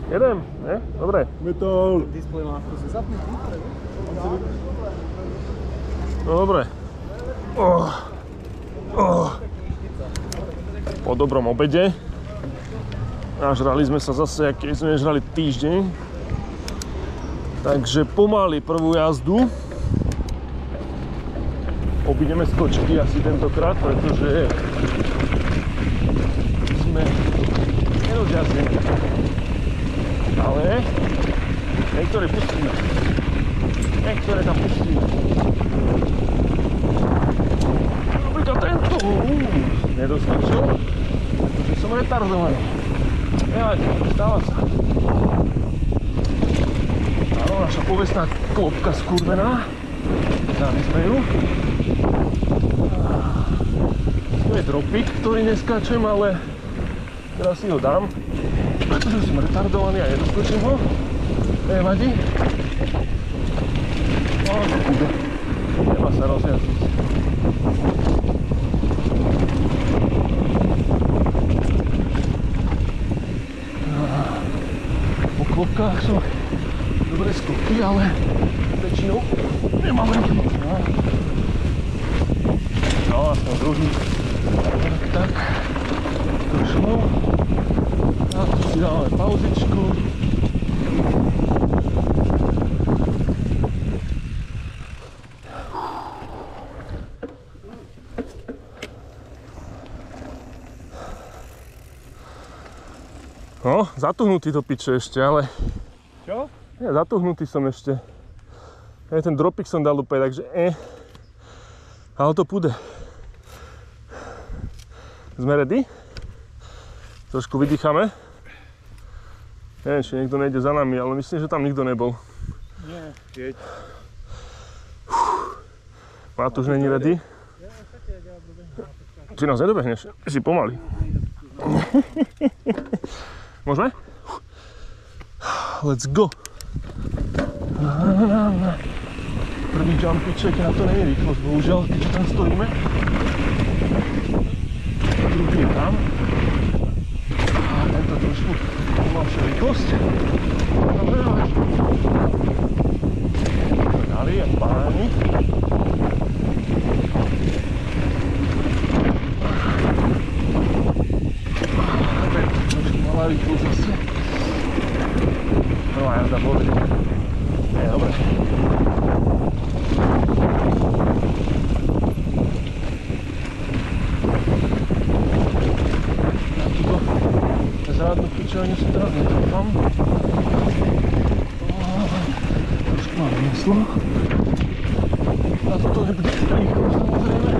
Jedem, ne? Dobre. Metál. Displej má si zapnutý. No dobre. Po dobrom obede. Nažrali sme sa zase, keď sme nežrali týždeň. Takže pomaly prvú jazdu. Obídeme skočky asi tentokrát, pretože sme nerozjazdení. Ale niektoré pustíme. Niektoré tam pustíme. Napríklad tento. Nedoskočil, pretože som retardovaný. Nevadí, stáva sa. Áno, naša povestná klopka skurvená. Dali sme ju. To je dropik, ktorý neskáčem, ale teraz si ho dám. Pretože som retardovaný a nedoskočím ho. Nevadí. No, to bude. Treba sa rozjazdiť. Po klopkách sú dobré skoky, ale väčšinou nemám rýchlo. No, aspoň druhý. Tak. Došlo. A tu si dáme pauzičku. No, zatuhnutý do piče ešte, ale... Čo? Nie, zatuhnutý som ešte. Ja ten dropik som dal úplne, takže ale to pôjde. Sme ready? Trošku vydýchame. Neviem, či niekto nejde za nami, ale myslím, že tam nikto nebol. Nie, jeď. Matúš není ready? Či nás nedobehneš? Si pomaly. Môžeme? Let's go! Prvý jumpíček, na to není rýchlosť, bohužiaľ, keďže tam stojíme. Druhý je tam. A tento trošku pomalšia rýchlosť. Dali je páni. Trošku malá rýchlosť zase. Prvá jazda boli. Je dobre. Zrádnu pičovňu si teraz netrúfam. Trošku mám myslo. A toto nebude rýchlo, samozrejme.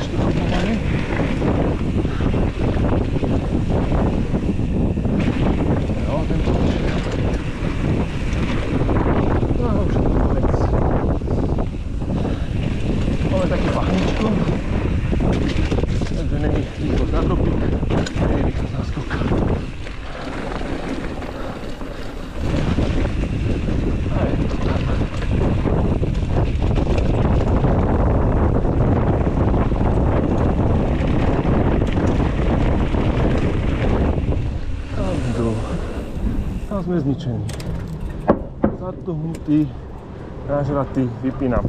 Ešte to pomaly. Jo, tento už. No, už je to konec. Máme také pachničko. Takže není rýchlosť na dropik, není rýchlosť na skok. A je to tak. Tam sme zničení. Zatuhnutí, nažratí, vypínam.